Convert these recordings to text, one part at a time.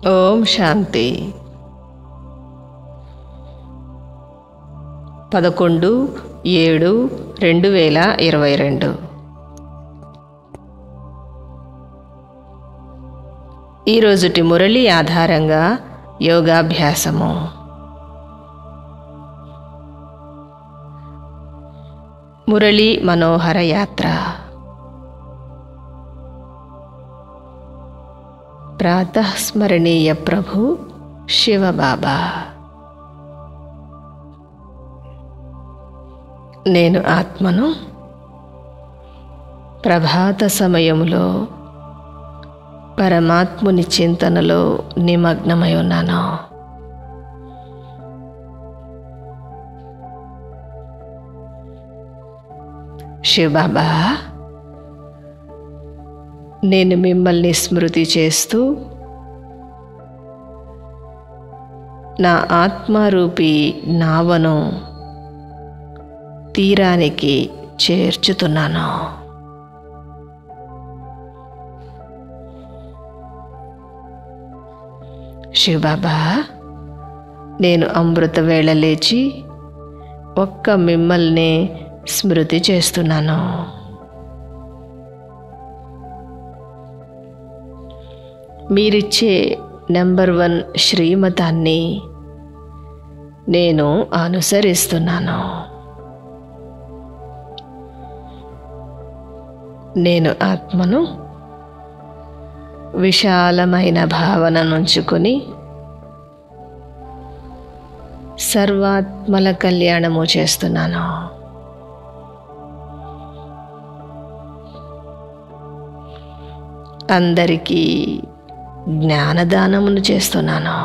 ఓం శాంతి. 11/7/2022 ఈరోజుటి మురళి ఆధారంగా యోగాభ్యాసము. మురళి మనోహర యాత్ర. ప్రాతఃస్మరణీయ ప్రభు శివబాబా. నేను ఆత్మను. ప్రభాత సమయములో పరమాత్ముని చింతనలో నిమగ్నమై ఉన్నాను. శివబాబా, నేను మిమ్మల్ని స్మృతి చేస్తూ నా ఆత్మరూపీ నావను తీరానికి చేర్చుతున్నాను. శివబాబా, నేను అమృత వేళ లేచి ఒక్క మిమ్మల్ని స్మృతి చేస్తున్నాను. మీరిచ్చే నెంబర్ 1 శ్రీమతాన్ని నేను అనుసరిస్తున్నాను. నేను ఆత్మను. విశాలమైన భావన నుంచుకొని సర్వాత్మల కళ్యాణము చేస్తున్నాను. అందరికీ జ్ఞానదానమును చేస్తున్నాను.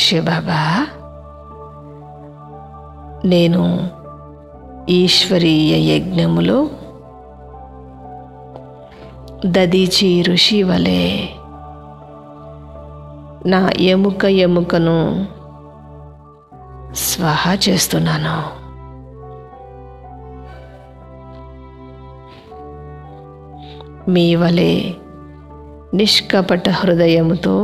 శివబాబా, నేను ఈశ్వరీయ యజ్ఞములో దదీచి ఋషి వలె నా ఎముకను స్వాహ చేస్తున్నాను. మీ వలె నిష్కపట హృదయముతో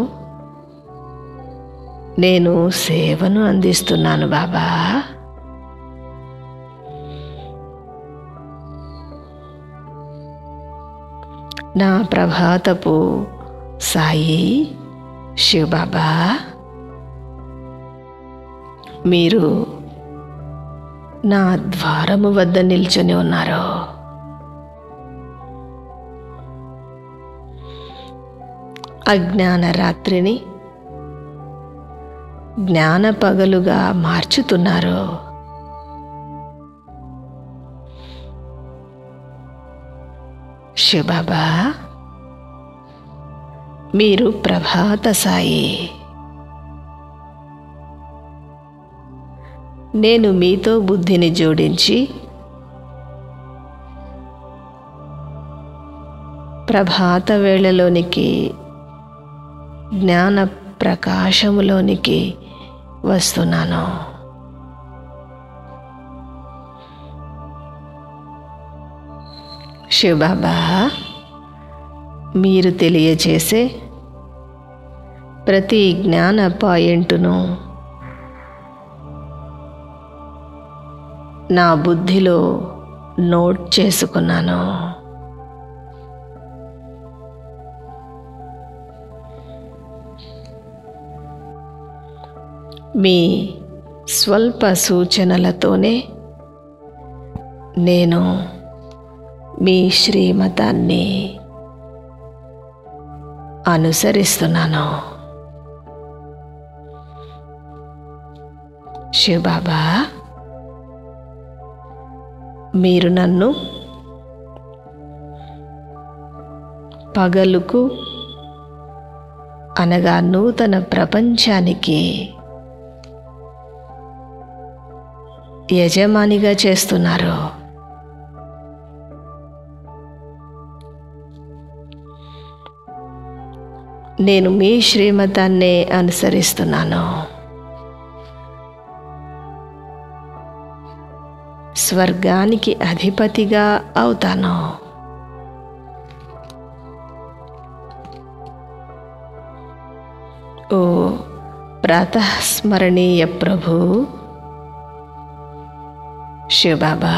నేను సేవను అందిస్తున్నాను బాబా. నా ప్రభాతపు సాయి శివబాబా, మీరు నా ద్వారము వద్ద నిల్చొని ఉన్నారు. అజ్ఞాన రాత్రిని జ్ఞాన పగలుగా మార్చుతున్నారు. శివబాబా, మీరు ప్రభాత సాయి. నేను మీతో బుద్ధిని జోడించి ప్రభాత వేళలోనికి జ్ఞాన ప్రకాశములోనికి వస్తున్నాను. శివబాబా, మీరు తెలియజేసే ప్రతి జ్ఞాన పాయింట్ను నా బుద్ధిలో నోట్ చేసుకున్నాను. మీ స్వల్ప సూచనలతోనే నేను మీ శ్రీమతాన్ని అనుసరిస్తున్నాను. శివబాబా, మీరు నన్ను పగలుకు అనగా నూతన ప్రపంచానికి యజమానిగా చేస్తున్నారు. నేను మీ శ్రీమతాన్నే అనుసరిస్తున్నాను. స్వర్గానికి అధిపతిగా అవుతాను. ఓ ప్రాతఃస్మరణీయ ప్రభు శివబాబా,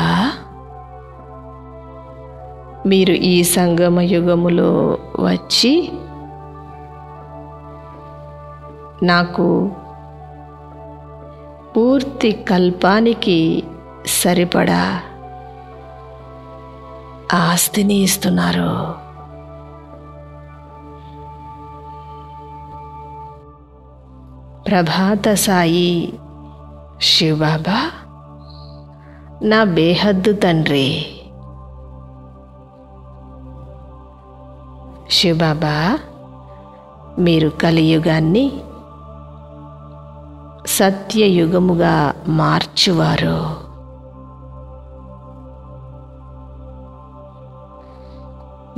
మీరు ఈ సంగమ యుగములో వచ్చి నాకు పూర్తి కల్పానికి సరిపడా ఆస్తిని ఇస్తున్నారు. ప్రభాత సాయి శివబాబా, నా బేహద్దు తండ్రి శివబాబా, మీరు కలియుగాన్ని సత్యయుగముగా మార్చువారు.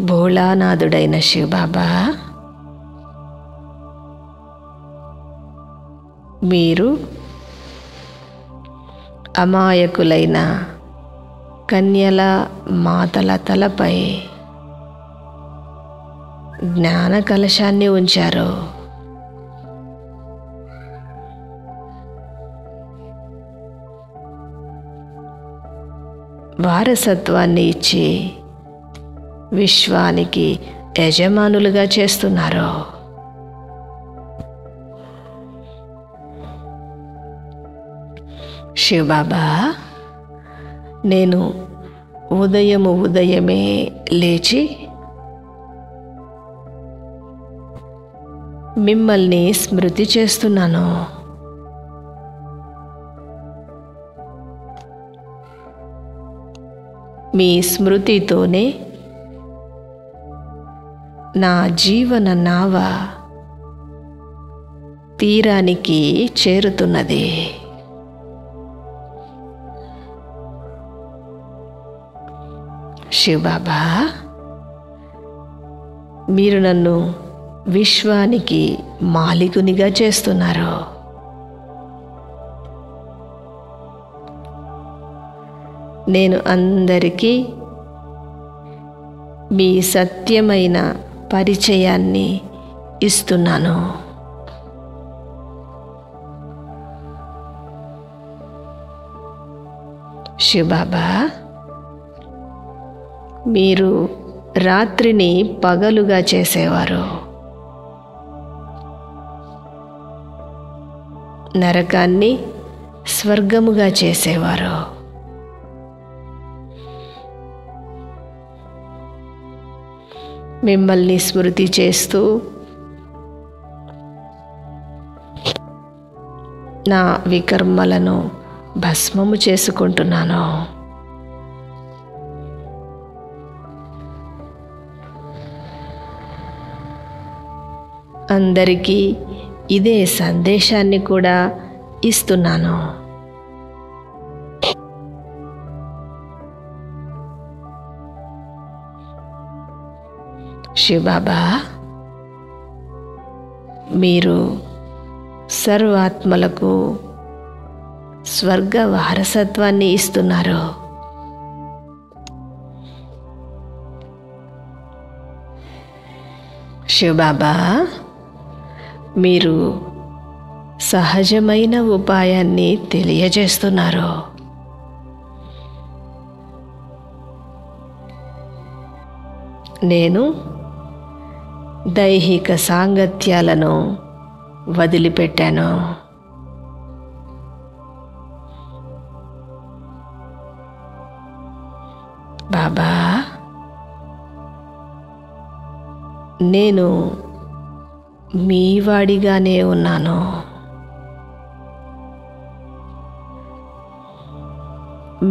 భోళానాథుడైన శివబాబా, మీరు అమాయకులైన కన్యల మాతల తలపై జ్ఞాన కలశాన్ని ఉంచారు. వారసత్వాన్ని ఇచ్చి విశ్వానికి యజమానులుగా చేస్తున్నారు. శివబాబా, నేను ఉదయమే లేచి మిమ్మల్ని స్మృతి చేస్తున్నాను. మీ స్మృతితోనే నా జీవన నావ తీరానికి చేరుతున్నది. శివబాబా, మీరు నన్ను విశ్వానికి మాలికునిగా చేస్తున్నారు. నేను అందరికీ మీ సత్యమైన పరిచయాన్ని ఇస్తున్నాను. శివబాబా, మీరు రాత్రిని పగలుగా చేసేవారు, నరకాన్ని స్వర్గముగా చేసేవారు. మిమ్మల్ని స్మృతి చేస్తూ నా వికర్మలను భస్మము చేసుకుంటున్నాను. అందరికీ ఇదే సందేశాన్ని కూడా ఇస్తున్నాను. శివబాబా, మీరు సర్వాత్మలకు స్వర్గ వారసత్వాన్ని ఇస్తున్నారు. శివబాబా, మీరు సహజమైన ఉపాయాన్ని తెలియజేస్తున్నారు. నేను దైహిక సాంగత్యాలను వదిలిపెట్టాను. బాబా, నేను మీ వాడిగానే ఉన్నాను.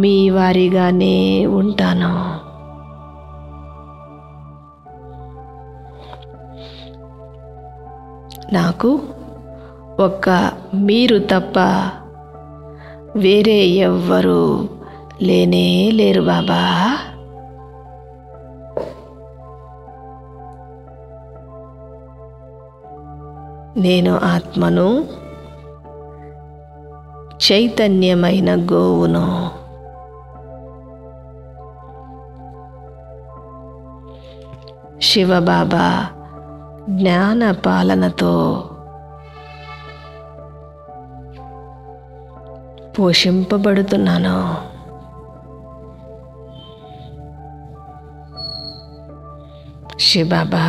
మీ వారిగానే ఉంటాను. నాకు ఒక్క మీరు తప్ప వేరే ఎవ్వరూ లేనే లేరు బాబా. నేను ఆత్మను, చైతన్యమైన గోవును. శివబాబా జ్ఞాన పాలనతో పోషింపబడుతున్నాను. శివబాబా,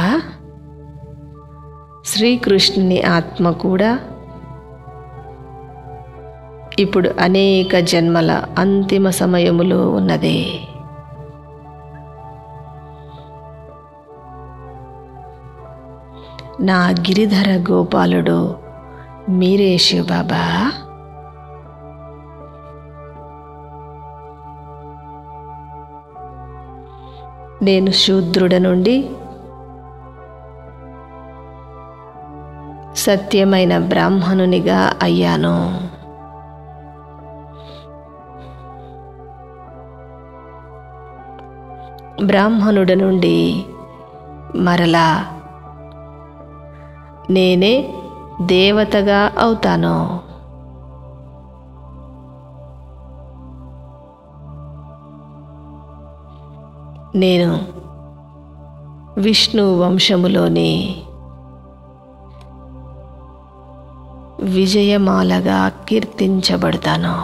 శ్రీకృష్ణుని ఆత్మ కూడా ఇప్పుడు అనేక జన్మల అంతిమ సమయములో ఉన్నది. నా గిరిధర గోపాలుడు మీరే శివబాబా. నేను శూద్రుడ నుండి సత్యమైన బ్రాహ్మణునిగా అయ్యాను. బ్రాహ్మణుడి నుండి మరలా నేనే దేవతగా అవుతాను. నేను విష్ణు వంశములోని విజయమాలగా కీర్తించబడతాను.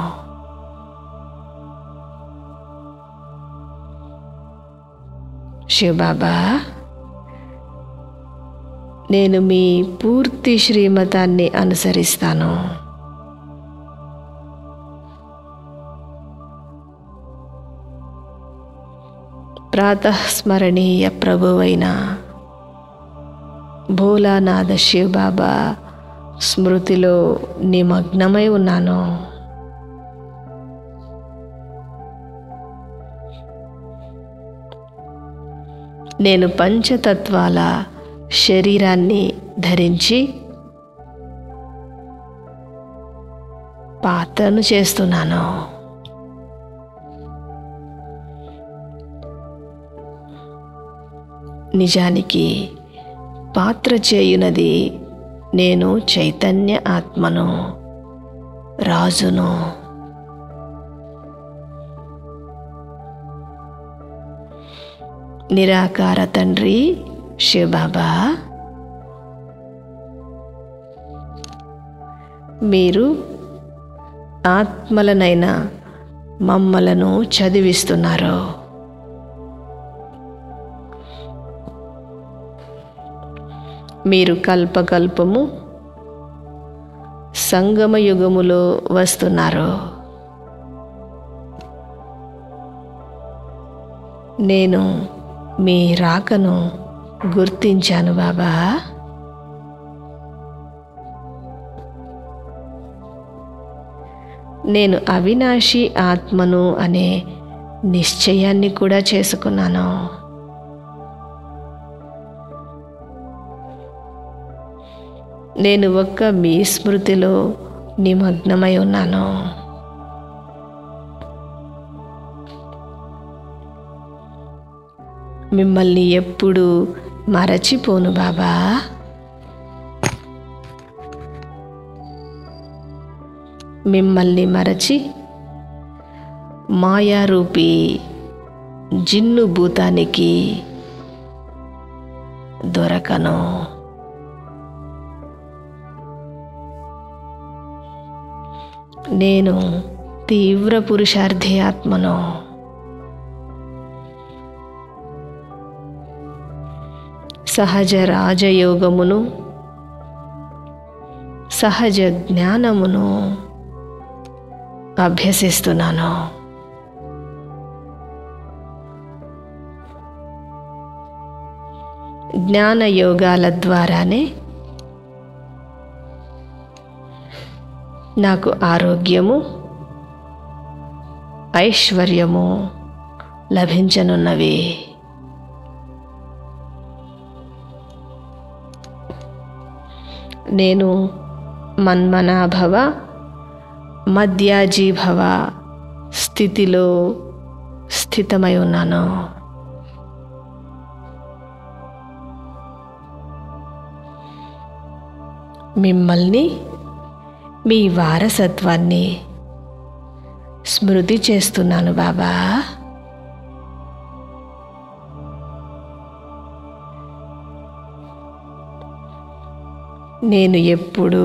శివబాబా, నేను మీ పూర్తి శ్రీమతాన్ని అనుసరిస్తాను. ప్రాతఃస్మరణీయ ప్రభువైన భోలానాథ శివబాబా స్మృతిలో నిమగ్నమై ఉన్నాను. నేను పంచతత్వాల శరీరాన్ని ధరించి పాత్రను చేస్తున్నాను. నిజానికి పాత్ర చేయునది నేను చైతన్య ఆత్మను, రాజును. నిరాకార తండ్రి శివబాబా, మీరు ఆత్మలనైనా మమ్మలను చదివిస్తున్నారు. మీరు కల్పకల్పము సంగమ యుగములో వస్తున్నారు. నేను మీ రాకను గుర్తించాను బాబా. నేను అవినాశి ఆత్మను అనే నిశ్చయాన్ని కూడా చేసుకున్నాను. నేను ఒక్క మీ స్మృతిలో నిమగ్నమై ఉన్నాను. మిమ్మల్ని ఎప్పుడూ మరచిపోను బాబా. మిమ్మల్ని మరచి మాయారూపి జిన్ను భూతానికి దొరకను. నేను తీవ్ర పురుషార్థి ఆత్మను. సహజ రాజయోగమును, సహజ జ్ఞానమును అభ్యసిస్తున్నాను. జ్ఞాన యోగాల ద్వారానే నాకు ఆరోగ్యము, ఐశ్వర్యము లభించనున్నవి. నేను మన్మనాభవ మధ్యాజీభవ స్థితిలో స్థితమై ఉన్నాను. మిమ్మల్ని, మీ వారసత్వాన్ని స్మృతి చేస్తున్నాను బాబా. నేను ఎప్పుడూ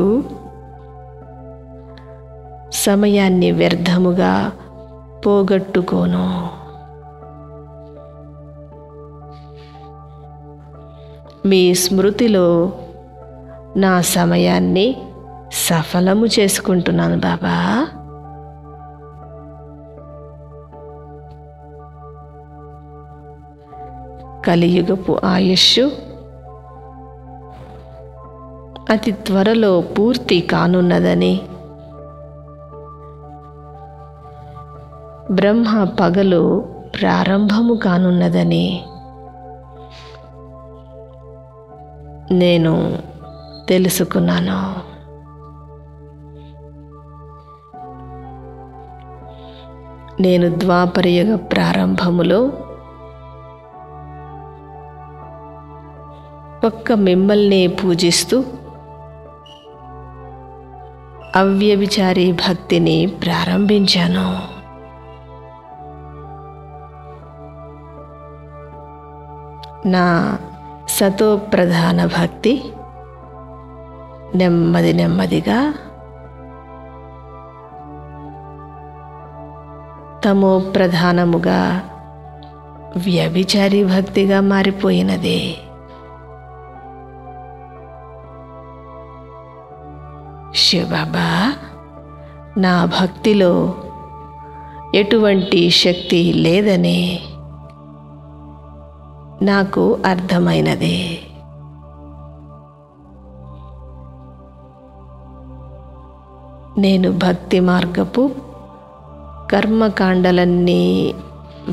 సమయాన్ని వ్యర్థముగా పోగొట్టుకోను. మీ స్మృతిలో నా సమయాన్ని సఫలము చేసుకుంటున్నాను బాబా. కలియుగపు ఆయుష్షు అతి త్వరలో పూర్తి కానున్నదని, బ్రహ్మ పగలు ప్రారంభము కానున్నదని నేను తెలుసుకున్నాను. నేను ద్వాపరయుగ ప్రారంభములో ఒక్క మిమ్మల్ని పూజిస్తూ అవ్యభిచారి భక్తిని ప్రారంభించాను. నా సతో ప్రధాన భక్తి నెమ్మదిగా తమో ప్రధానముగా వ్యభిచారి భక్తిగా మారిపోయినది. శివబాబా, నా భక్తిలో ఎటువంటి శక్తి లేదని నాకు అర్థమైనది. నేను భక్తి మార్గపు కర్మకాండలన్నీ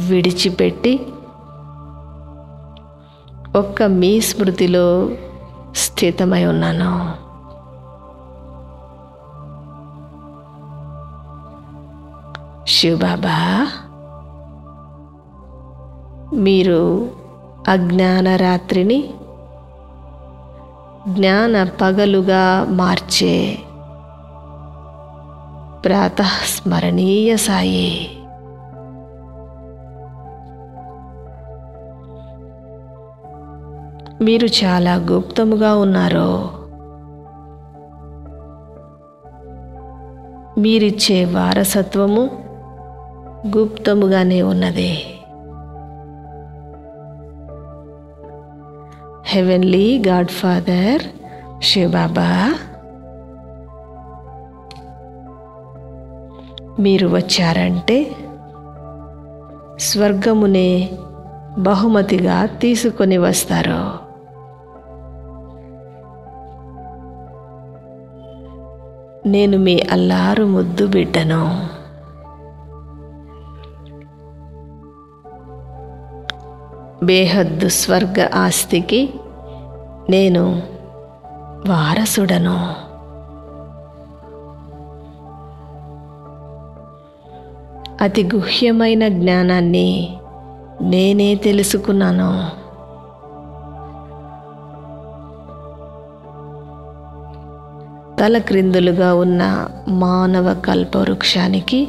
విడిచిపెట్టి ఒక్క మీ స్మృతిలో స్థితమై ఉన్నాను. శివబాబా, మీరు అజ్ఞాన రాత్రిని జ్ఞాన పగలుగా మార్చే ప్రాతఃస్మరణీయ సాయి. మీరు చాలా గుప్తముగా ఉన్నారు. మీరిచ్చే వారసత్వము గుప్తముగానే ఉన్నది. హెవెన్లీ గాడ్ ఫాదర్ శివబాబా, మీరు వచ్చారంటే స్వర్గమునే బహుమతిగా తీసుకొని వస్తారు. నేను మీ అల్లారు ముద్దు బిడ్డను. బేహద్దు స్వర్గ ఆస్తికి నేను వారసుడను. అతి గుహ్యమైన జ్ఞానాన్ని నేనే తెలుసుకున్నాను. తలక్రిందులుగా ఉన్న మానవ కల్పవృక్షానికి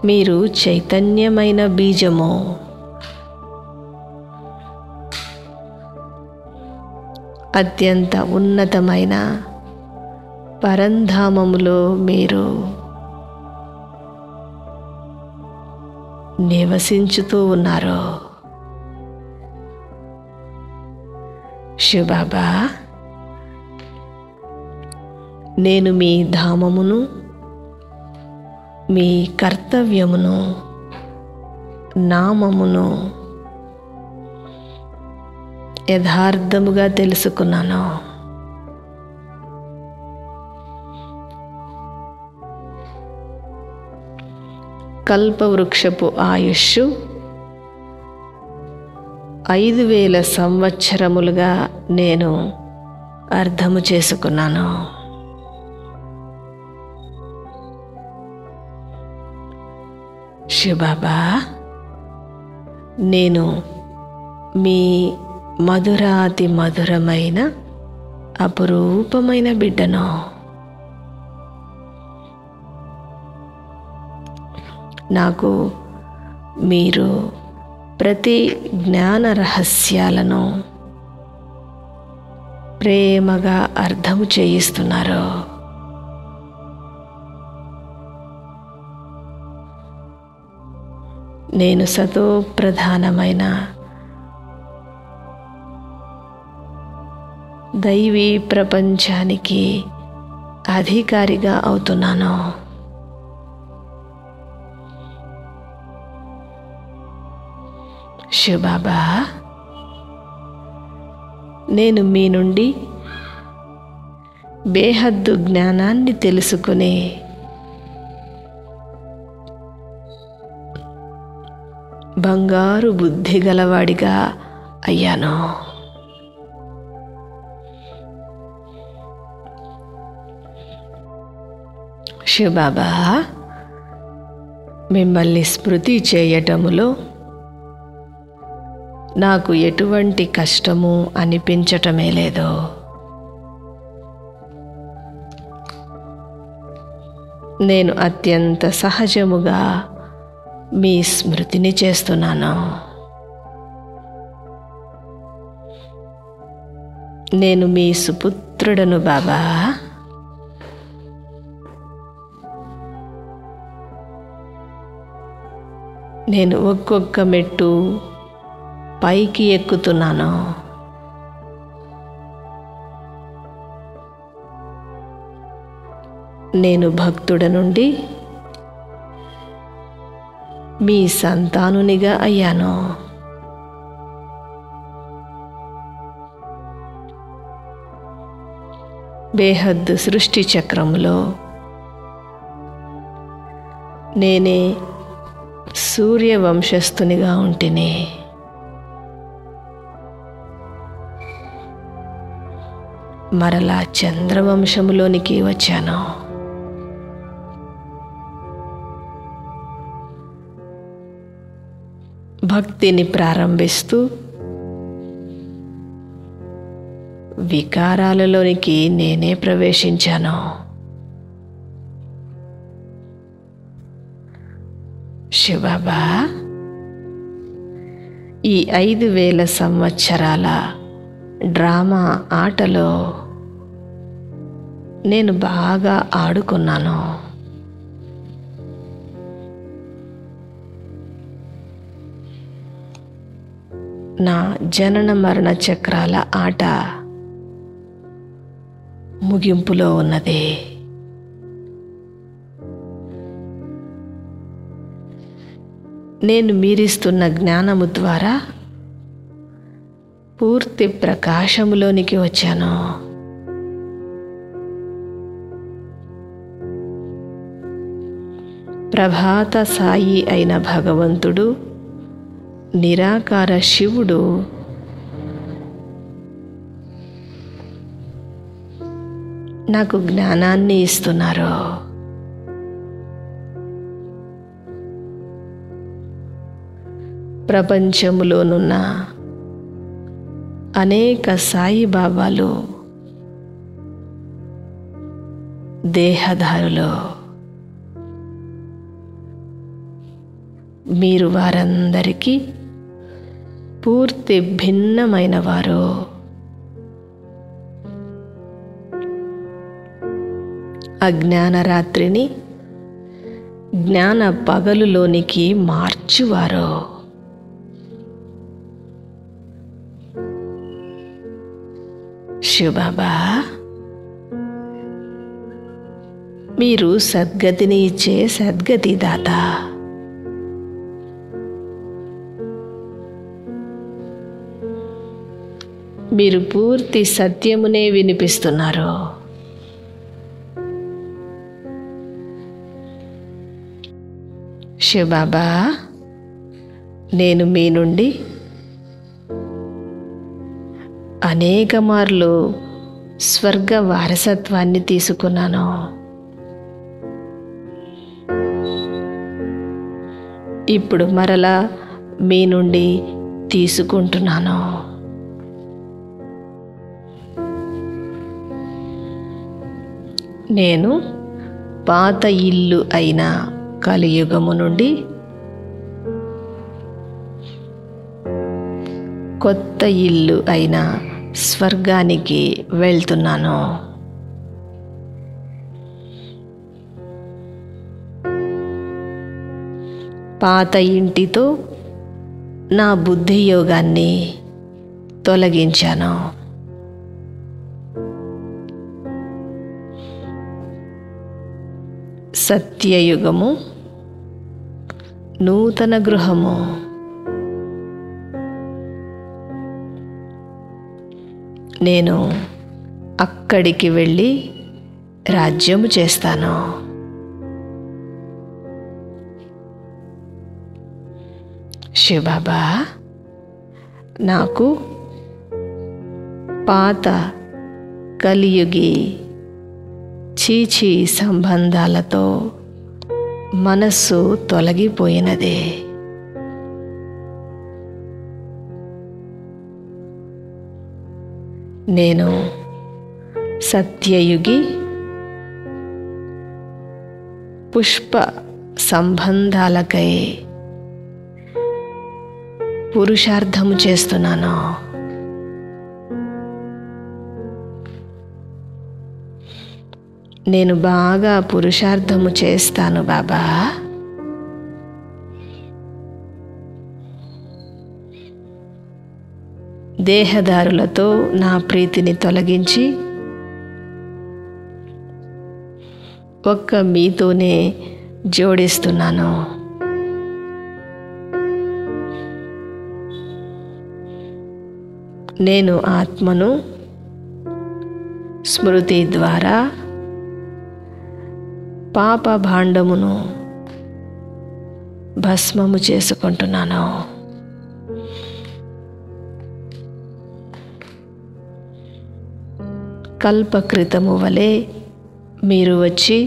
మీరు చైతన్యమైన బీజము. అత్యంత ఉన్నతమైన పరంధామములో మీరు నివసించుతూ ఉన్నారు. శివబాబా, నేను మీ ధామమును, మీ కర్తవ్యమును, నామమును యథార్థముగా తెలుసుకున్నాను. కల్పవృక్షపు ఆయుష్షు 5000 సంవత్సరములుగా నేను అర్థము చేసుకున్నాను. శివబాబా, నేను మీ మధురాతి మధురమైన అపురూపమైన బిడ్డను. నాకు మీరు ప్రతి జ్ఞాన రహస్యాలను ప్రేమగా అర్థము చేయిస్తున్నారు. నేను సతో ప్రధానమైన దైవీ ప్రపంచానికి అధికారిగా అవుతున్నాను. శివబాబా, నేను మీ నుండి బేహద్దు జ్ఞానాన్ని తెలుసుకుని బంగారు బుద్ధి గలవాడిగా అయ్యాను. శివబాబా, మిమ్మల్ని స్మృతి చేయటములో నాకు ఎటువంటి కష్టము అనిపించటమే లేదు. నేను అత్యంత సహజముగా మీ స్మృతిని చేస్తున్నాను. నేను మీ సుపుత్రుడను బాబా. నేను ఒక్కొక్క మెట్టు పైకి ఎక్కుతున్నాను. నేను భక్తుడ నుండి మీ సంతానునిగా అయ్యాను. బేహద్దు సృష్టి చక్రంలో నేనే సూర్యవంశస్థునిగా ఉంటిని. మరలా చంద్రవంశములోనికి వచ్చాను. భక్తిని ప్రారంభిస్తూ వికారాలలోనికి నేనే ప్రవేశించాను. శివబాబా, ఈ 5000 సంవత్సరాల డ్రామా ఆటలో నేను బాగా ఆడుకున్నాను. నా జనన మరణ చక్రాల ఆట ముగింపులో ఉన్నది. నేను మీరిస్తున్న జ్ఞానము ద్వారా పూర్తి ప్రకాశములోనికి వచ్చాను. ప్రభాత సాయి అయిన భగవంతుడు, నిరాకార శివుడు నాకు జ్ఞానాన్ని ఇస్తున్నారు. ప్రపంచములోనున్న అనేక సాయిబాబాలు దేహధారులు. మీరు వారందరికీ పూర్తి భిన్నమైన వారు. అజ్ఞాన రాత్రిని జ్ఞాన పగలులోనికి మార్చువారు. శివబాబా, మీరు సద్గతిని ఇచ్చే సద్గతి దాత. మీరు పూర్తి సత్యమునే వినిపిస్తున్నారు. శివబాబా, నేను మీ నుండి అనేక మార్లు స్వర్గ వారసత్వాన్ని తీసుకున్నాను. ఇప్పుడు మరలా మీ నుండి తీసుకుంటున్నాను. నేను పాత ఇల్లు అయిన కలియుగము నుండి కొత్త ఇల్లు అయిన స్వర్గానికి వెళ్తున్నాను. పాత ఇంటితో నా బుద్ధి యోగాన్ని తొలగించాను. సత్యయుగము, నూతన గృహము. నేను అక్కడికి వెళ్ళి రాజ్యము చేస్తాను. శివబాబా, నాకు పాత కలియుగి చీచీ సంబంధాలతో మనస్సు తొలగిపోయినదే. నేను సత్యయుగి పుష్ప సంబంధాలకై పురుషార్థము చేస్తున్నాను. నేను బాగా పురుషార్థము చేస్తాను బాబా. దేహదారులతో నా ప్రీతిని తొలగించి ఒక్క మీతోనే జోడిస్తున్నాను. నేను ఆత్మను స్మృతి ద్వారా పాప భాండమును భస్మము చేసుకుంటున్నాను. కల్పకృతము వలె మీరు వచ్చి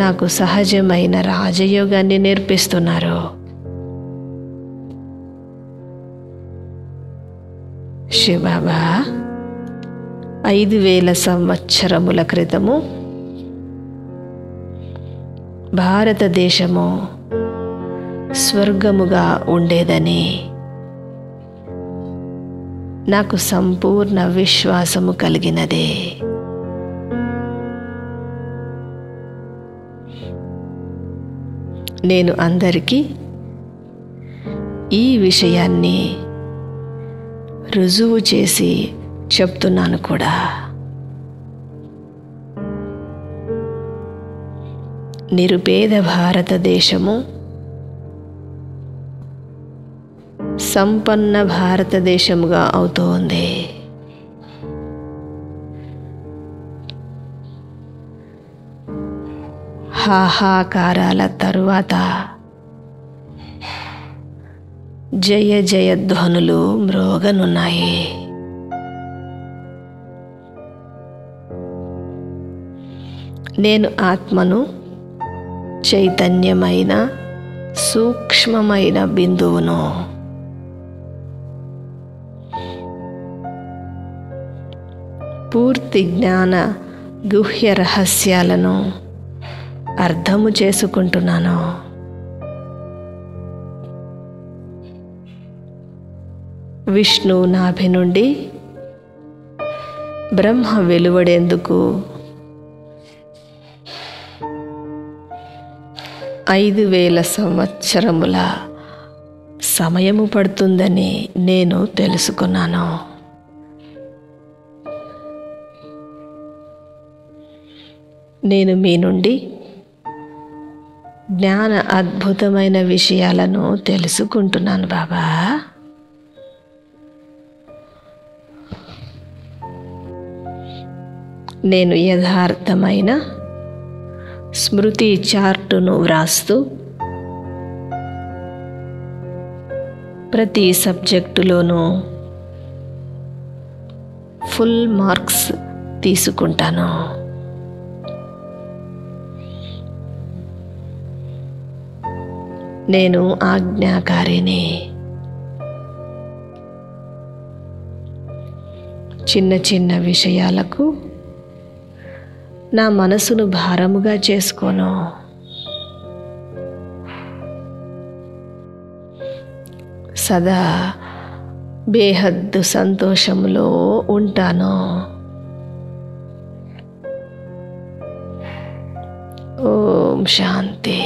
నాకు సహజమైన రాజయోగాన్ని నేర్పిస్తున్నారు. శివబాబా, 5000 సంవత్సరముల క్రితము భారతదేశము స్వర్గముగా ఉండేదని నాకు సంపూర్ణ విశ్వాసము కలిగినదే. నేను అందరికీ ఈ విషయాన్ని రుజువు చేసి చెప్తున్నాను కూడా. నిరుపేద భారతదేశము సంపన్న భారతదేశముగా అవుతోంది. హాహాకారాల తరువాత జయ జయధ్వనులు మ్రోగనున్నాయి. నేను ఆత్మను చైతన్యమైన సూక్ష్మమైన బిందువును. పూర్తి జ్ఞాన గుహ్య రహస్యాలను అర్థము చేసుకుంటున్నాను. విష్ణు నాభి నుండి బ్రహ్మ వెలువడేందుకు 5000 సంవత్సరముల సమయము పడుతుందని నేను తెలుసుకున్నాను. నేను మీ నుండి జ్ఞాన అద్భుతమైన విషయాలను తెలుసుకుంటున్నాను బాబా. నేను యథార్థమైన స్మృతి చార్టును వ్రాస్తూ ప్రతి సబ్జెక్టులోనూ ఫుల్ మార్క్స్ తీసుకుంటాను. నేను ఆజ్ఞాకారిని. చిన్న చిన్న విషయాలకు నా మనసును భారముగా చేసుకోను. సదా బేహద్దు సంతోషంలో ఉంటాను. ఓం శాంతి.